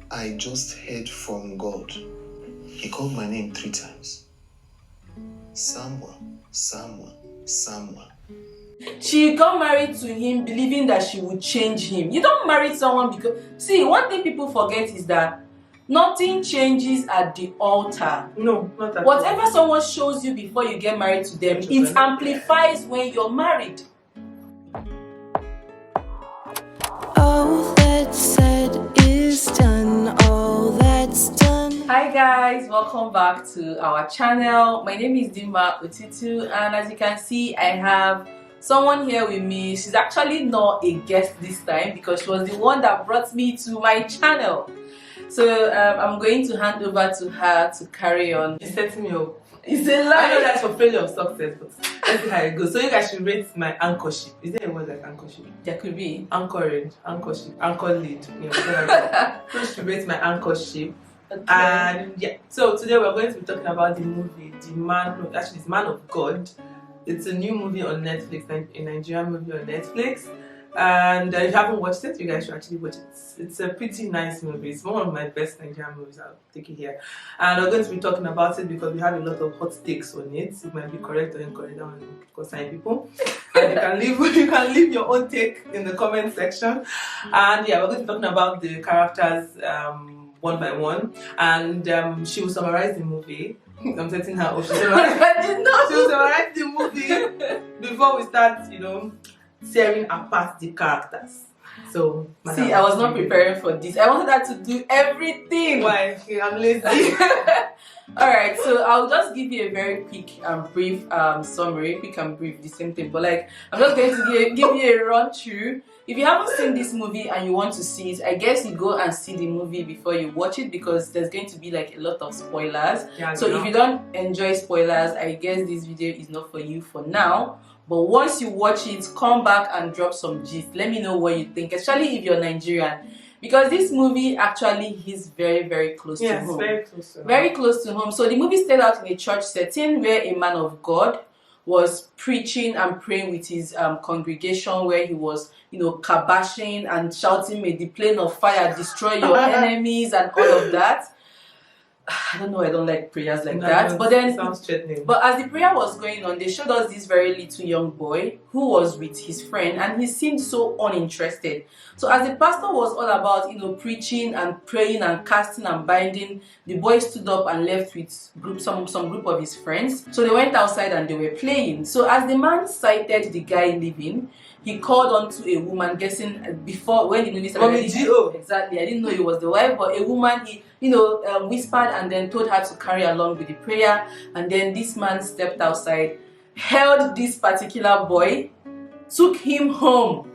I just heard from God. He called my name 3 times. Samuel, Samuel, Samuel. She got married to him believing that she would change him. You don't marry someone because... See, one thing people forget is that nothing changes at the altar. No, not at all. Whatever someone shows you before you get married to them, it amplifies when you're married. All that's said is done, all that's done. Hi guys, welcome back to our channel. My name is Dima Otutu, and as you can see, I have someone here with me. She's actually not a guest this time because she was the one that brought me to my channel. So I'm going to hand over to her to carry on. She's setting me up. It's a lie. I know that's for failure of success, but let's see how it goes. So you guys should rate my anchorship. Is there a word like anchorship? There could be. Anchorage, anchorship, anchor lead. You know, so you should rate my anchorship. Okay. And yeah, so today we're going to be talking about the movie it's Man of God. It's a new movie on Netflix, a Nigerian movie on Netflix. And if you haven't watched it, you guys should actually watch it. It's a pretty nice movie. It's one of my best Nigerian movies. I'll take it here. And we're going to be talking about it because we have a lot of hot takes on it. It might be correct or incorrect on concerned people. And you can leave your own take in the comment section. And yeah, we're going to be talking about the characters one by one. And she will summarize the movie. I'm setting her up. She will summarize the movie before we start, tearing apart the characters. So, see, I was not preparing for this. I wanted her to do everything. Why? I'm lazy. Alright, so I'll just give you a very quick and brief summary. Quick and brief, the same thing. But I'm just going to give you a run through. If you haven't seen this movie and you want to see it, I guess you go and see the movie before you watch it because there's going to be a lot of spoilers. Yeah, so if you don't enjoy spoilers, I guess this video is not for you for now. But once you watch it, come back and drop some gist. Let me know what you think, especially if you're Nigerian. Because this movie actually is very, very close to home. Very close to home. Very close to home. So the movie started out in a church setting where a man of God was preaching and praying with his congregation, where he was, kabashing and shouting, "May the plane of fire destroy your enemies," and all of that. I don't know, I don't like prayers like that. But then, sounds threatening. But as the prayer was going on, they showed us this very little young boy who was with his friend, and he seemed so uninterested. So as the pastor was all about, preaching and praying and casting and binding, the boy stood up and left with some group of his friends. So they went outside and they were playing. So as the man sighted the guy leaving, he called on to a woman, guessing before when the movie started. Exactly, I didn't know it was the wife, but a woman. He whispered and then told her to carry along with the prayer. And then this man stepped outside, held this particular boy, took him home,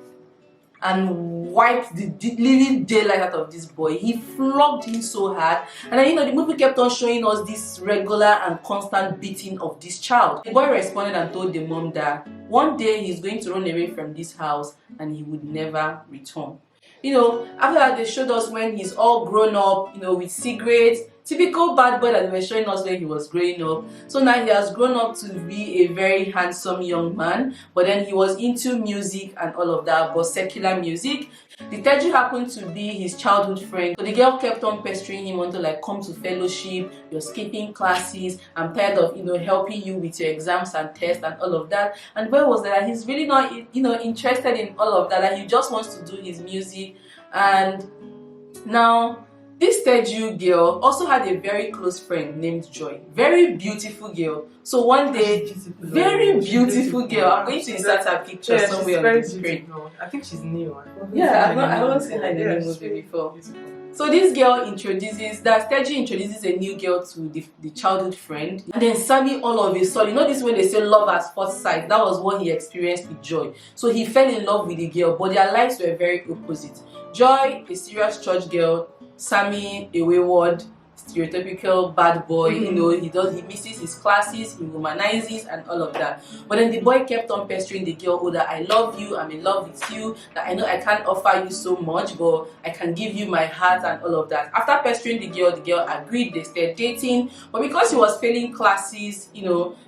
and wiped the living daylight out of this boy. He flogged him so hard. And then, the movie kept on showing us this regular and constant beating of this child. The boy responded and told the mom that one day he's going to run away from this house and he would never return. After that, they showed us when he's all grown up, with cigarettes, typical bad boy that they were showing us when he was growing up. So now he has grown up to be a very handsome young man, but then he was into music and all of that, but secular music. The Teju happened to be his childhood friend. So the girl kept on pestering him until come to fellowship, you're skipping classes, I'm tired of helping you with your exams and tests and all of that. And where was that? He's really not interested in all of that. He just wants to do his music. And now this Teju girl also had a very close friend named Joy. Very beautiful girl. So one day, very beautiful girl. I'm going to insert her picture somewhere on the screen. I think she's new. I haven't seen her in any movie before. So this girl Teju introduces a new girl to the childhood friend. And then Sammy all of a sudden, this when they say love at first sight, that was what he experienced with Joy. So he fell in love with the girl, but their lives were very opposite. Joy, a serious church girl, Sammy, a wayward, stereotypical bad boy. He misses his classes, he womanizes and all of that. But then the boy kept on pestering the girl, that I love you, I'm in love with you, that I know I can't offer you so much, but I can give you my heart and all of that. After pestering the girl agreed, they started dating. But because he was failing classes,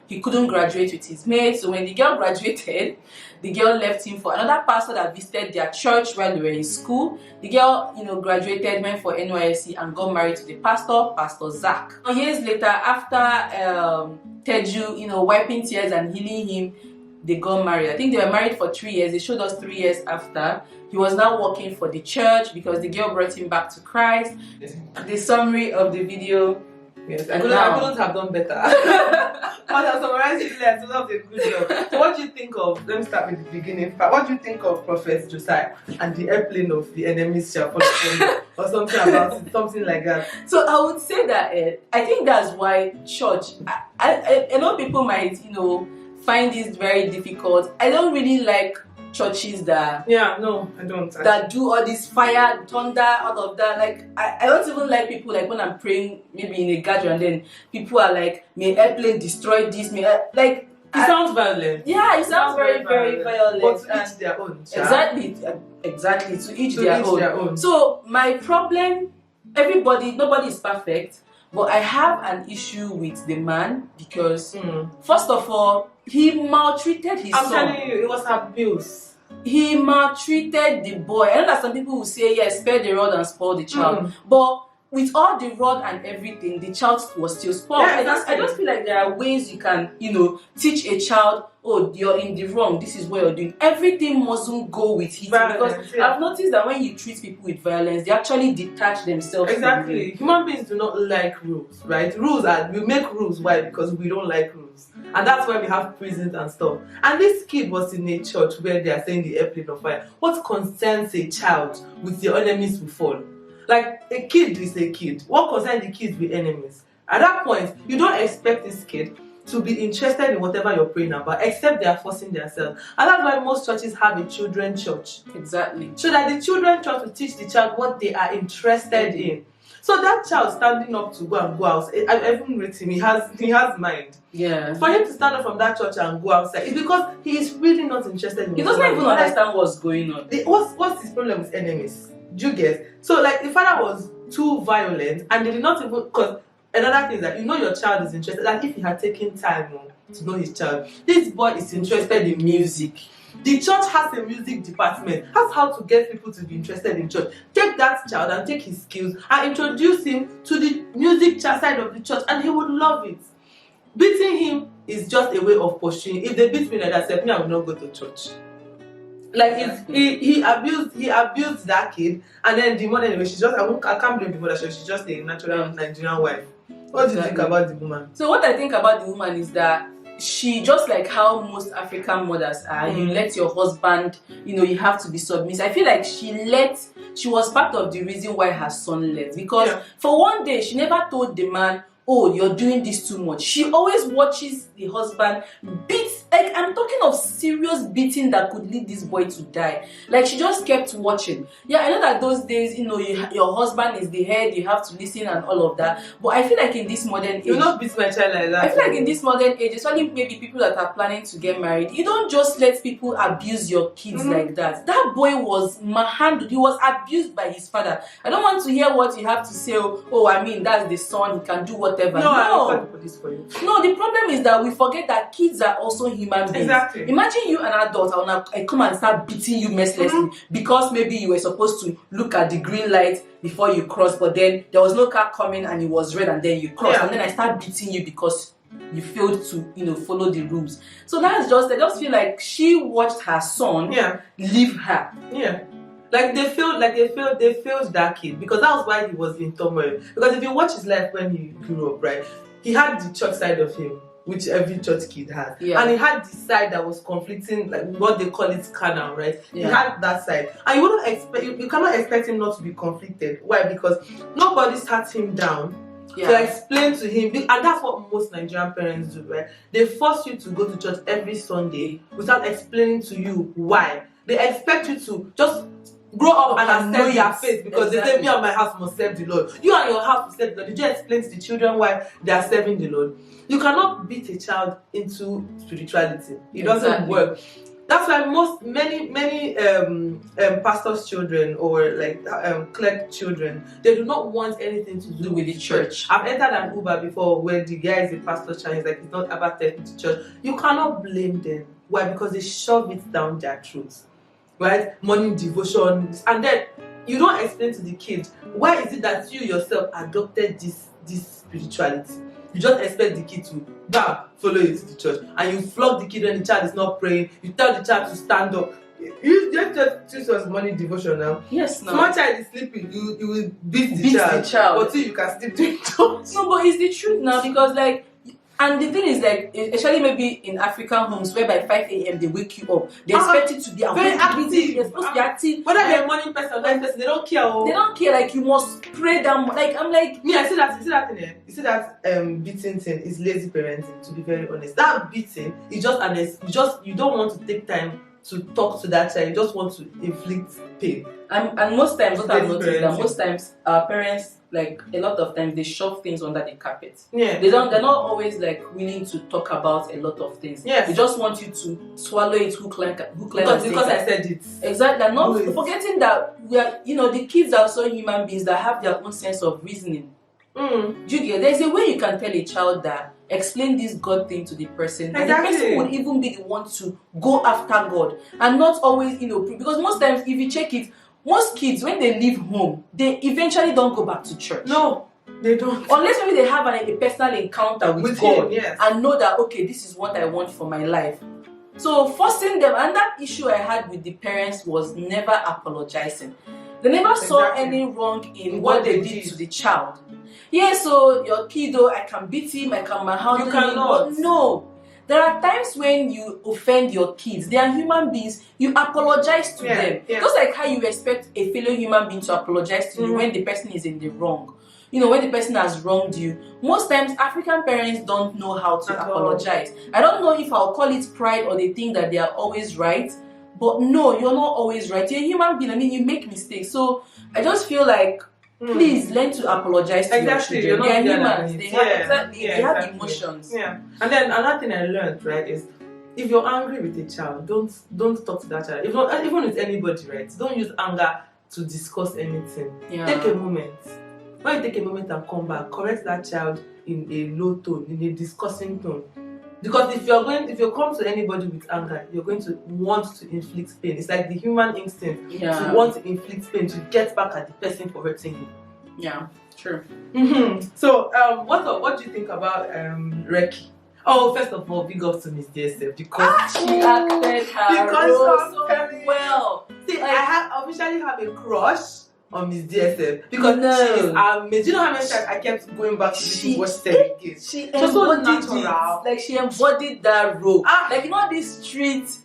he couldn't graduate with his mates. So when the girl graduated, the girl left him for another pastor that visited their church while they were in school. The girl, graduated, went for NYSC and got married to the pastor, Pastor Zach. Years later, after Teju, wiping tears and healing him, they got married. I think they were married for 3 years. They showed us 3 years after. He was now working for the church because the girl brought him back to Christ. The summary of the video. Yes, I couldn't have done better. But I summarized it there, so that was a good job. So what do you think of, let me start with the beginning part. What do you think of Prophet Josiah and the airplane of the enemies shall fall or something about it, something like that? So I would say that I think that's why church, I know people might, find this very difficult. I don't really like churches that I don't that do all this fire, thunder, all of that. Like I don't even like people like when I'm praying maybe in a gathering and then people are like, may airplane destroy this, it sounds violent. Yeah, it sounds very violent. But to each their own. Exactly, to each their own. So my problem, nobody is perfect, but I have an issue with the man because first of all, he maltreated his son. I'm telling you, it was abuse. He maltreated the boy. I know that some people will say, yes, spare the rod and spoil the child. But with all the rod and everything, the child was still spoiled. Yeah, I just feel like there are ways you can, teach a child, oh, you're in the wrong, this is what you're doing. Everything mustn't go with it. Because I've noticed that when you treat people with violence, they actually detach themselves. Exactly. Human beings do not like rules, right? We make rules. Why? Because we don't like rules. And that's why we have prisons and stuff. And this kid was in a church where they are saying the airplane of fire. What concerns a child with your enemies will fall? Like, a kid is a kid. What concerns the kids with enemies? At that point, you don't expect this kid to be interested in whatever you're praying about, except they are forcing themselves. And that's why most churches have a children's church. Exactly. So that the children's church will teach the child what they are interested in. So that child standing up to go out, I even read him, he has mind. Yeah. For him to stand up from that church and go outside, it's because he is really not interested in. He doesn't even understand what's going on. What's his problem with enemies? Do you get? So like the father was too violent, and they did not even, because another thing is that your child is interested. Like if he had taken time to know his child, this boy is interested in music. The church has a music department. That's how to get people to be interested in church. Take that child and take his skills and introduce him to the music side of the church, and he would love it. Beating him is just a way of pursuing. If they beat me like that, I will not go to church. Like he abused that kid, and then the mother, anyway, I can't blame the mother. She's just a natural Nigerian wife. What do you think about the woman? So what I think about the woman is that she, just like how most African mothers are, you let your husband, you have to be submissive. I feel like she was part of the reason why her son left, because for one day she never told the man, oh, you're doing this too much. She always watches the husband beat. Like, I'm talking of serious beating that could lead this boy to die. Like, she just kept watching. Yeah, I know that those days, your husband is the head, you have to listen and all of that. But I feel like in this modern age, you not beat my child like that. I feel like in this modern age, especially maybe people that are planning to get married, you don't just let people abuse your kids like that. That boy was manhandled. He was abused by his father. I don't want to hear what you have to say. Oh, I mean, that's the son. He can do whatever. No. I'll call the police for you. No, the problem is that we forget that kids are also human beings. Exactly. Imagine you an adult, I come and start beating you mercilessly because maybe you were supposed to look at the green light before you cross, but then there was no car coming and it was red and then you crossed, and then I start beating you because you failed to follow the rules. So I just feel like she watched her son leave her. Yeah. Like they failed that kid, because that was why he was in turmoil. Because if you watch his life when he grew up, right, he had the church side of him, which every church kid has. Yeah. And he had the side that was conflicting, like what they call it carnal, right? Yeah. He had that side. And you cannot expect him not to be conflicted. Why? Because nobody sat him down to explain to him. And that's what most Nigerian parents do, right? They force you to go to church every Sunday without explaining to you why. They expect you to just grow up and accept their faith, because they say, me and my house must serve the Lord. You and your house must serve the Lord. Did you explain to the children why they are serving the Lord? You cannot beat a child into spirituality. It doesn't work. That's why many pastors' children or like clerk children, they do not want anything to do with the church. I've entered an Uber before where the guy is a pastor child, he's like he's not about taking to church. You cannot blame them. Why? Because they shove it down their throats, right? Morning devotion, and then you don't explain to the kid why is it that you yourself adopted this spirituality. You just expect the kid to follow you to the church, and you flog the kid when the child is not praying. You tell the child to stand up. You just choose your morning devotion now. Yes, no. Small child is sleeping. You will beat the child until you can sleep during church. No, but it's the truth now, because like. And the thing is, like, especially maybe in African homes where by 5 a.m. they wake you up, they expect you to be very active. You're supposed to be active. Whether you're a morning person or night person, they don't care. They don't care. Like, you must pray them. Like, I'm like, me. I see that. You see that beating thing is lazy parenting. To be very honest, that beating is just you don't want to take time to talk to that child. You just want to inflict pain. And most times, what I've noticed that most times our parents, like a lot of times, they shove things under the carpet. Yeah. They're not always like willing to talk about a lot of things. Yes. They just want you to swallow it hook, line, because I said it. Exactly. And not forgetting that we are, the kids are also human beings that have their own sense of reasoning. Do you get? There's a way you can tell a child that explain this God thing to the person, and the person would even be the one to go after God, and not always, because most times if you check it, most kids when they leave home, they eventually don't go back to church. No, they don't. Unless maybe they have a personal encounter with God, him, yes. and know that okay, this is what I want for my life. So forcing them, and that issue I had with the parents was never apologizing. They never saw any wrong in what they did to the child. Yeah, so your kiddo, I can beat him, I can manhandle him. You cannot. But no. There are times when you offend your kids. They are human beings. You apologize to them. Yeah. Just like how you expect a fellow human being to apologize to you when the person is in the wrong. When the person has wronged you. Most times, African parents don't know how to apologize. I don't know if I'll call it pride or they think that they are always right. But no, you're not always right. You're a human being. I mean, you make mistakes. So I just feel like, please learn to apologize to your children. They are humans. They have emotions. Yeah. And then another thing I learned, right, is if you're angry with a child, don't talk to that child. Even with anybody, right? Don't use anger to discuss anything. Yeah. Take a moment. When you take a moment and come back, correct that child in a low tone, in a discussing tone. Because if you come to anybody with anger, you're going to want to inflict pain. It's like the human instinct to want to inflict pain, to get back at the person for hurting you. Yeah, true. So, what do you think about Reki? Oh, first of all, big up to Miss DSF because she acted her role so well. See, I officially have a crush on Miss DSF because she is amazing. Do you know how many times I kept going back to this watch them again? She embodied it. Like she embodied that role. Like this street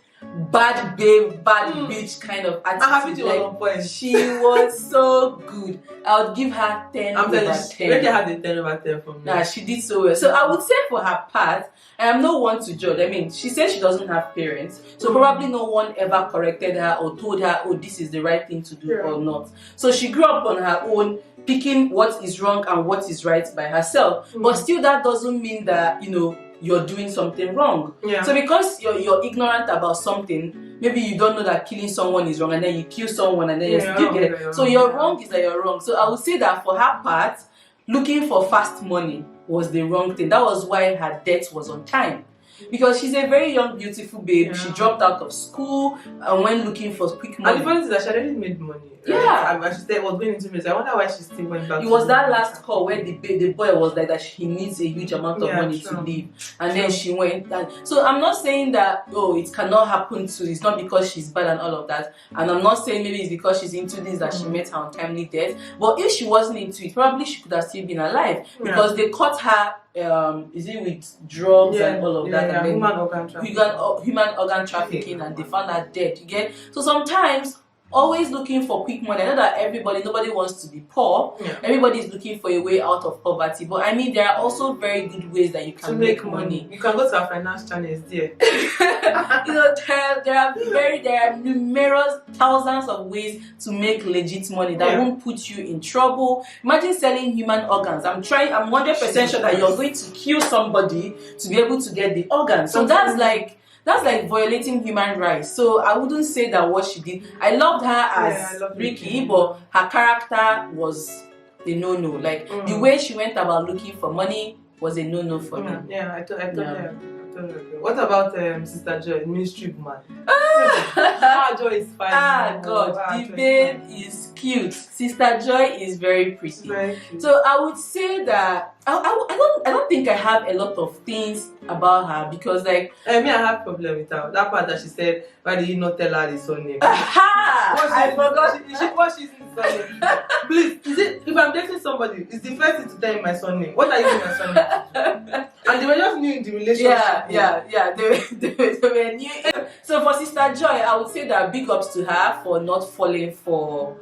bad babe, bad bitch kind of attitude. Like, she was so good. I would give her 10 over 10. Reki had the 10 over 10 from me. Nah, she did so well. So I would say for her part, I am no one to judge. I mean, she said she doesn't have parents, so probably no one ever corrected her or told her, oh, this is the right thing to do or not. So she grew up on her own, picking what is wrong and what is right by herself. But still, that doesn't mean that, you're doing something wrong. Yeah. So because you're ignorant about something, maybe you don't know that killing someone is wrong, and then you kill someone, and then you get it. So your wrong is that you're wrong. So I would say that for her part, looking for fast money was the wrong thing. That was why her death was on time. Because she's a very young, beautiful babe. Yeah. She dropped out of school and went looking for quick money. And the funny thing is that she already made money. Yeah. Right? She was going into music. I wonder why she still went back. It was that last call where the boy was like that he needs a huge amount of money to live. And then she went. So I'm not saying that, it cannot happen to, it's not because she's bad and all of that. And I'm not saying maybe it's because she's into this that she met her untimely death. But if she wasn't into it, probably she could have still been alive. Because they caught her is it with drugs and all of that, and then human organ trafficking, and they found her dead. You get? So sometimes always looking for quick money. I know that nobody wants to be poor. Everybody is looking for a way out of poverty, but I mean there are also very good ways that you can make money. You can go to our finance channels there. There are numerous thousands of ways to make legit money that won't put you in trouble. Imagine selling human organs. I'm 100% sure that you're going to kill somebody to be able to get the organ. So that's like That's like violating human rights. So I wouldn't say that what she did. I loved her as I love Ricky, Ricky. but her character was a no-no. Like the way she went about looking for money was a no-no for me. Yeah, I totally Yeah. agree. What about Sister Joy, Ministry Woman? Ah, Joy is fine. God, the Joy babe fine. is cute. Sister Joy is very pretty. Very cute. So I would say that I don't think I have a lot of things about her because like Me, I have problem with her. That part that she said, why did you not tell her the surname? I forgot. What she's in the surname? Please, is it if I'm dating somebody, it's the first thing to tell me my surname. What are you doing my surname? And they were just new in the relationship. Yeah. They were new. So for Sister Joy, I would say that big ups to her for not falling for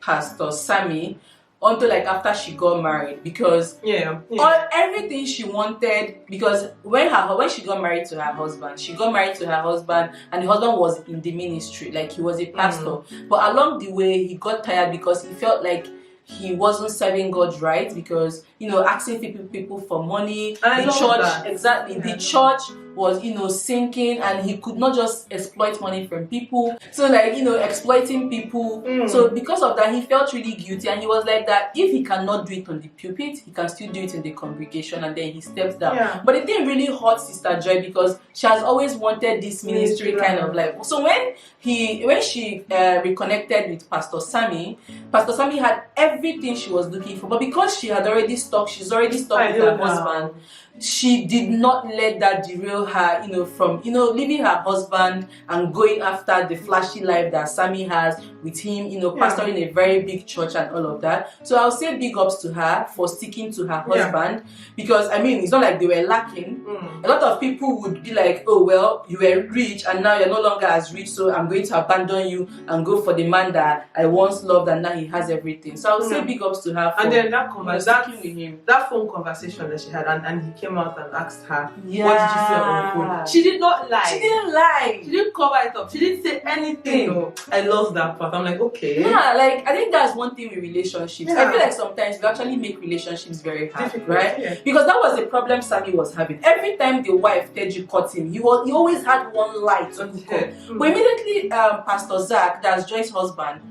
Pastor Sammy until like after she got married, because everything she wanted, because when she got married to her husband, and the husband was in the ministry, like he was a pastor. But along the way he got tired because he felt like he wasn't serving God right, because asking people for money. And the church that. the church was sinking, and he could not just exploit money from people, so like exploiting people. So because of that he felt really guilty, and he was like that if he cannot do it on the pulpit, he can still do it in the congregation, and then he steps down. But the thing really hurt Sister Joy because she has always wanted this ministry kind of life. So when she reconnected with Pastor Sammy had everything she was looking for, but because she's already stuck with her husband, she did not let that derail her, from leaving her husband and going after the flashy life that Sammy has with him, pastoring a very big church and all of that. So I'll say big ups to her for sticking to her husband, because it's not like they were lacking. A lot of people would be like, oh well, you were rich and now you're no longer as rich, so I'm going to abandon you and go for the man that I once loved and now he has everything. So I'll say big ups to her for, and then sticking with him. That phone conversation that she had, and he came out and asked her, what did you Yeah. say on phone? She did not lie. She didn't lie. She didn't cover it up. She didn't say anything. No. I love that part. I'm like, okay. Yeah, like I think that's one thing with relationships. Yeah. I feel like sometimes we actually make relationships very hard, Difficult, right? yeah. Because that was the problem Sammy was having. Every time the wife Teju caught him, he always had one lie to hook up. But immediately Pastor Zach, that's Joy's husband,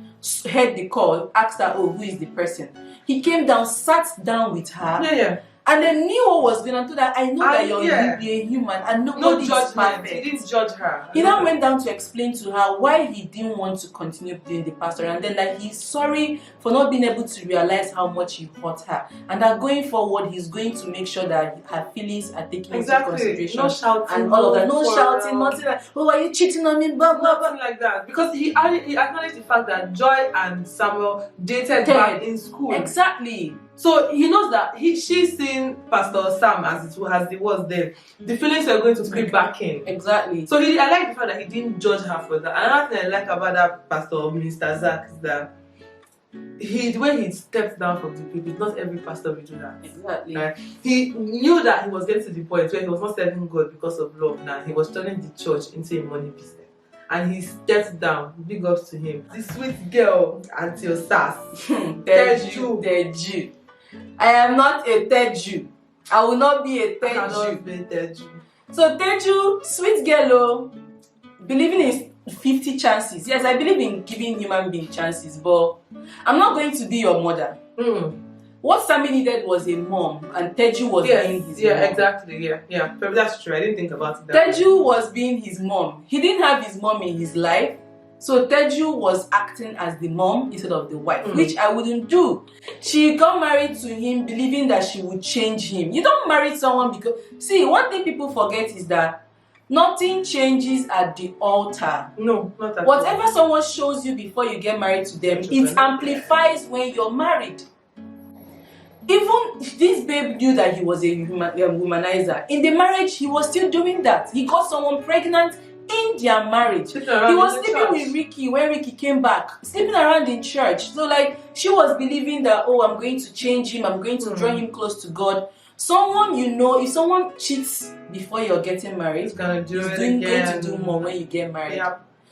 heard the call, asked her, oh, who is the person? He came down, sat down with her, and then knew what was going on. To that, I know that you're a human and nobody is perfect. He didn't judge her. He now went down to explain to her why he didn't want to continue doing the pastor, and then that he's sorry for not being able to realize how much he hurt her, and that going forward he's going to make sure that her feelings are taken into consideration. No shouting, and all of that. No shouting, nothing like, oh, are you cheating on me? Blah blah blah. Nothing like that. Because he acknowledged the fact that Joy and Samuel dated back in school. Exactly. So he knows that she's seen Pastor Sam as it was then. The feelings are going to creep back in. Exactly. So I like the fact that he didn't judge her for that. Another thing I like about that Pastor Minister Zach is that the way he stepped down from the pulpit, not every pastor will do that. Exactly. Right? He knew that he was getting to the point where he was not serving God because of love. Now he was turning the church into a money business. And he stepped down. Big ups to him. The sweet girl, Auntie Osas. Teju. I am not a Teju. I will not be a Teju. So Teju, sweet girl, believing in 50 chances. Yes, I believe in giving human beings chances, but I'm not going to be your mother. What Sammy needed was a mom, and Teju was being his mom. Exactly. Yeah. But that's true. I didn't think about it that Teju was being his mom. He didn't have his mom in his life. So Teju was acting as the mom instead of the wife, which I wouldn't do. She got married to him believing that she would change him. You don't marry someone because... See, one thing people forget is that nothing changes at the altar. No, not at all. Whatever someone shows you before you get married to them, it amplifies when you're married. Even this babe knew that he was a womanizer. In the marriage, he was still doing that. He got someone pregnant in their marriage. He was sleeping with Ricky when Ricky came back, sleeping around in church. So like she was believing that, oh, I'm going to change him, I'm going to draw him close to God. Someone, if someone cheats before you're getting married, he's going to do more when you get married.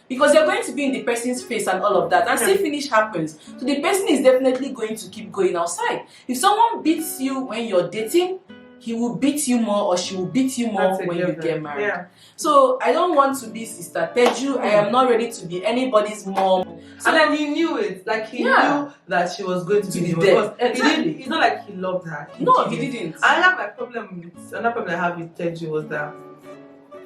Because you're going to be in the person's face and all of that, and see finish happens. So the person is definitely going to keep going outside. If someone beats you when you're dating, he will beat you more or she will beat you more That's a when you given. get married. Yeah. So I don't want to be Sister Teju. I am not ready to be anybody's mom. So then he knew it. Like he knew that she was going to be be there. there. Exactly. It's not like he loved her. No, he didn't. Another problem I have with Teju was that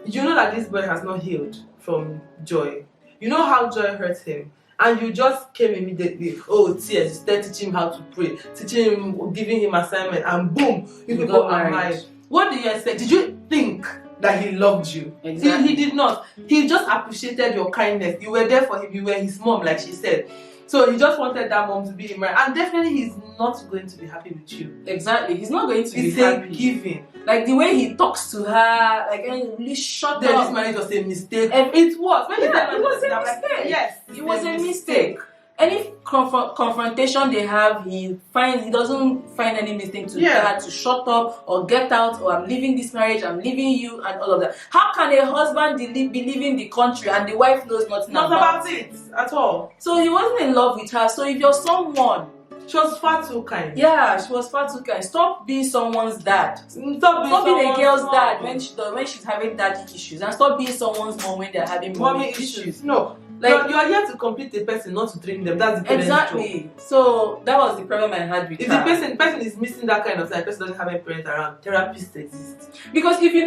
you know that this boy has not healed from Joy. You know how Joy hurt him. And you just came immediately, oh, tears, started teaching him how to pray, teaching him, giving him assignment, and boom, you people are married. What do you expect? Did you think that he loved you? Exactly. He did not. He just appreciated your kindness. You were there for him. You were his mom, like she said. So he just wanted that mom to be him, right? And definitely he's not going to be happy with you. Exactly. He's not going to be It's happy. a giving. Like the way he talks to her, like really shut Then up. this marriage was a mistake. It was. When it said was a I'm like, mistake. yes, It was a mistake. Any confrontation they have, he doesn't find any mistake to tell her to shut up or get out or I'm leaving this marriage, I'm leaving you and all of that. How can a husband be leaving the country and the wife knows nothing about it at all? So he wasn't in love with her. So if you're someone, she was far too kind. Yeah, she was far too kind. Stop being someone's dad. Stop being a girl's dad when she's having daddy issues, and stop being someone's mom when they're having mommy issues. No. Like you are here to complete the person, not to train them. That's the exactly. So that was the problem I had with her. If the person is missing that kind of thing, the person doesn't have a parent around, therapists exist. Because if you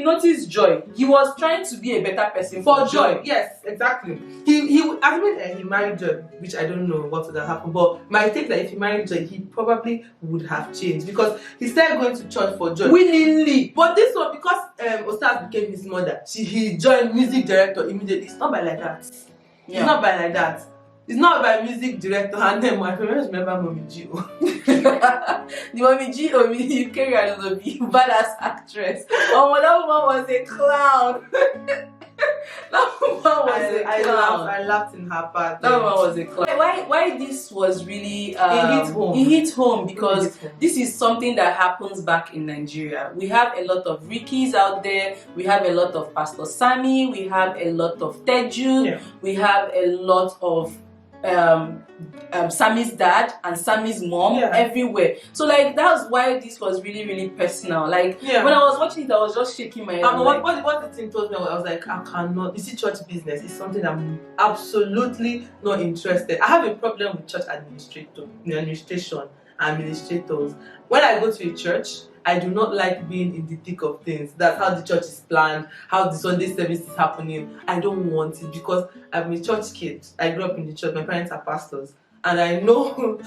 notice Joy, he was trying to be a better person for Joy. Yes, exactly. I mean, he married Joy, which I don't know what would have happened. But my take that if he married Joy, he probably would have changed because he started going to church for Joy willingly. But this one, because Ostas became his mother, he joined music director immediately. It's not by like that. Yeah. It's not by like that. It's not by music director and then my parents remember Mommy G. The Mommy G, you carry another badass actress. Oh, that woman was a clown. That woman was a clown. I laughed in her part. That woman was a clown. Why this was really it hit home because this is something that happens back in Nigeria. We have a lot of Rickies out there. We have a lot of Pastor Sammy. We have a lot of Teju. Yeah. We have a lot of Sammy's dad and Sammy's mom everywhere. So like that's why this was really, really personal. Like when I was watching it, I was just shaking my head. What the thing told me, I was like, I cannot. You see, church business is something I'm absolutely not interested. I have a problem with church administration, administrators. When I go to a church, I do not like being in the thick of things. That's how the church is planned, how the Sunday service is happening. I don't want it because I'm a church kid. I grew up in the church. My parents are pastors. And I know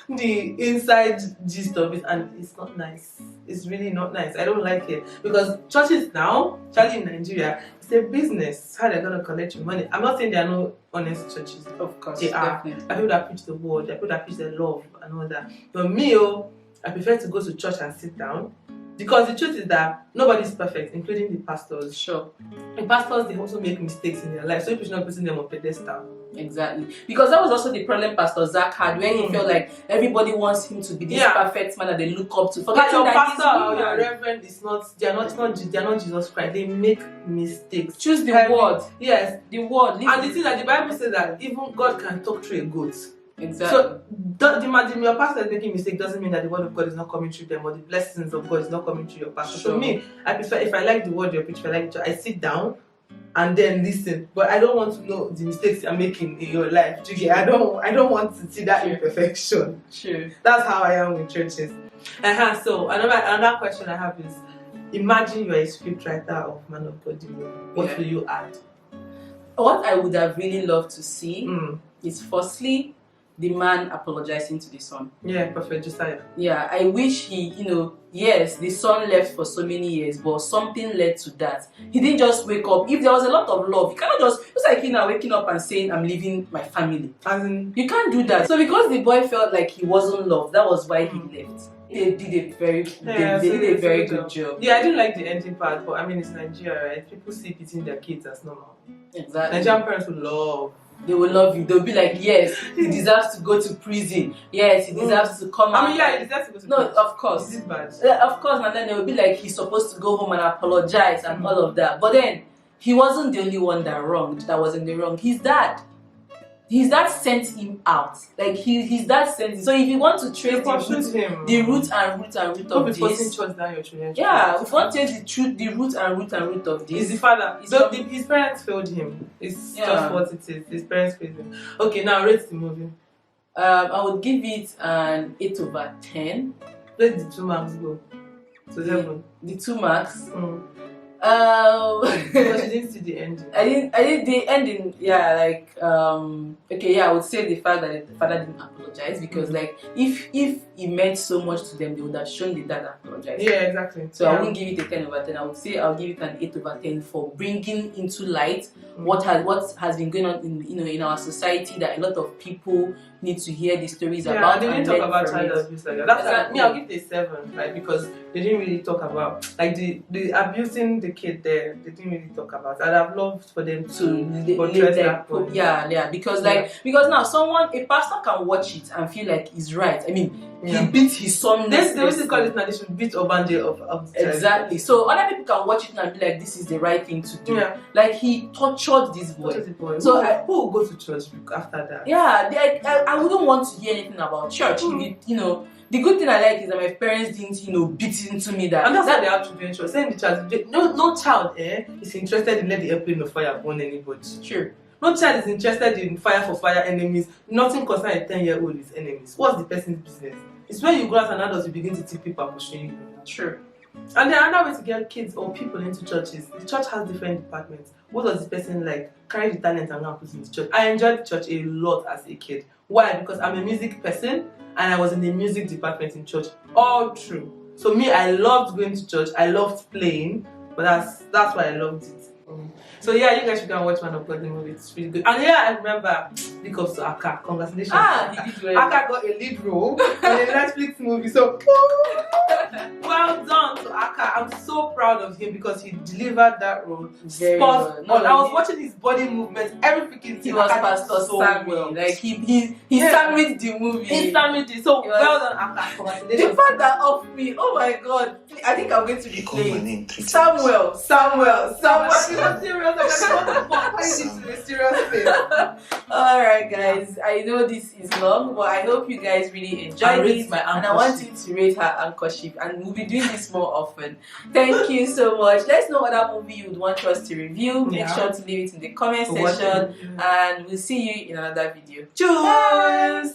the inside gist of it, and it's not nice. It's really not nice. I don't like it. Because churches now, especially in Nigeria, it's a business. It's how they're going to collect your money. I'm not saying there are no honest churches. Of course. They are. There are people that preach the word, there are people that preach the love and all that. But me, I prefer to go to church and sit down. Because the truth is that nobody's perfect, including the pastors. Sure. The pastors, they also make mistakes in their life. So you should not putting them on pedestal. Exactly. Because that was also the problem Pastor Zach had when he felt like everybody wants him to be this perfect man that they look up to. Forgetting your pastor or your reverend is not, they're not Jesus Christ. They make mistakes. Choose the word. Yes. The word. And the thing that the Bible says that even God can talk through a goat. Exactly. So your pastor is making mistake doesn't mean that the word of God is not coming through them or the blessings of God is not coming through your pastor. Sure. So me, I prefer, if I like the word you're preaching, I sit down and then listen. But I don't want to know the mistakes you're making in your life. I don't want to see that imperfection. True. That's how I am with churches. So another question I have is, imagine you're a scriptwriter of Man of God. What will you add? What I would have really loved to see is firstly the man apologizing to the son. Yeah, Prophet Josiah. Yeah, I wish he, yes, the son left for so many years, but something led to that. He didn't just wake up. If there was a lot of love, you cannot just, it's like waking up and saying, I'm leaving my family. You can't do that. So because the boy felt like he wasn't loved, that was why he left. They did a very good job. Yeah, I didn't like the ending part, but I mean, it's Nigeria, right? People see beating their kids as normal. Exactly. Nigerian parents will love. They will love you. They'll be like, yes, he deserves to go to prison. Yes, he deserves to come out. I mean, yeah, he deserves to go to prison. prison. No, of course. Is it bad? Of course, and then they will be like, he's supposed to go home and apologize and all of that. But then, he wasn't the only one that wronged, that was in the wrong. His dad. his dad sent him out. Like his dad sent him. So if you want to trace the root of this, yeah, if you want to trace the root of this, is the father. So his parents failed him. It's Yeah. just what it is. His parents failed him. Okay, now rate the movie. I would give it an 8/10. Let the 2 marks go. So 7. The 2 marks. Because you didn't see the ending. I didn't the ending, yeah, like okay, yeah, I would say the fact that the father didn't apologize, because like if it meant so much to them, they would have shown the dad apologize. Yeah, exactly. So I wouldn't give it a 10/10. I would say I'll give it an 8/10 for bringing into light what has been going on in our society, that a lot of people need to hear the stories about. They didn't and talk about learn from child it. abuse like that. That's Exactly. I'll give it a 7, like, because they didn't really talk about like the abusing the kid there. They didn't really talk about. I'd have loved for them to portray that point. Yeah, because now a pastor can watch it and feel like he's right. I mean, he beat his son. They used to call it now. They should beat Obanje of the child. Exactly. So other people can watch it and be like, this is the right thing to do. Yeah. Like he tortured this boy. So who will go to church after that? Yeah, I wouldn't want to hear anything about church. If the good thing I like is that my parents didn't, beat into me that. And that's why they have children church. Saying the child, no child is interested in let the airplane of fire burn anybody. Sure. No child is interested in fire for fire enemies. Nothing concerning a 10-year-old is enemies. What's the person's business? It's when you grow as an adult you begin to see people pushing you. Sure. And then another way to get kids or people into church is the church has different departments. What does the person like? Carry the talent and go and put it in the church. I enjoyed church a lot as a kid. Why? Because I'm a music person and I was in the music department in church. All true. So me, I loved going to church. I loved playing, but that's why I loved it. So yeah, you guys should go and watch Man of God the movie. It's really good. And yeah, I remember big ups to Aka. Congratulations. He did well. Aka got a lead role in a Netflix movie. So well done to Aka. I'm so proud of him because he delivered that role. Very Spot well. on. I was watching his body movements, every freaking He thing. was Aka did Pastor so Sammy. well. Like he sandwiched the movie. He sandwiched it. So He was- well done, Aka. The Congratulations. fact that off me, oh my god! I think I'm going to He called my replay name 3 times. Samuel. He was serious. Like, I don't want to put into a serious thing. Alright guys, I know this is long, but I hope you guys really enjoyed it, and I want you to rate her anchorship, and we'll be doing this more often. Thank you so much. Let's know what other movie you would want us to review. Make sure to leave it in the comment section, and we'll see you in another video. Cheers.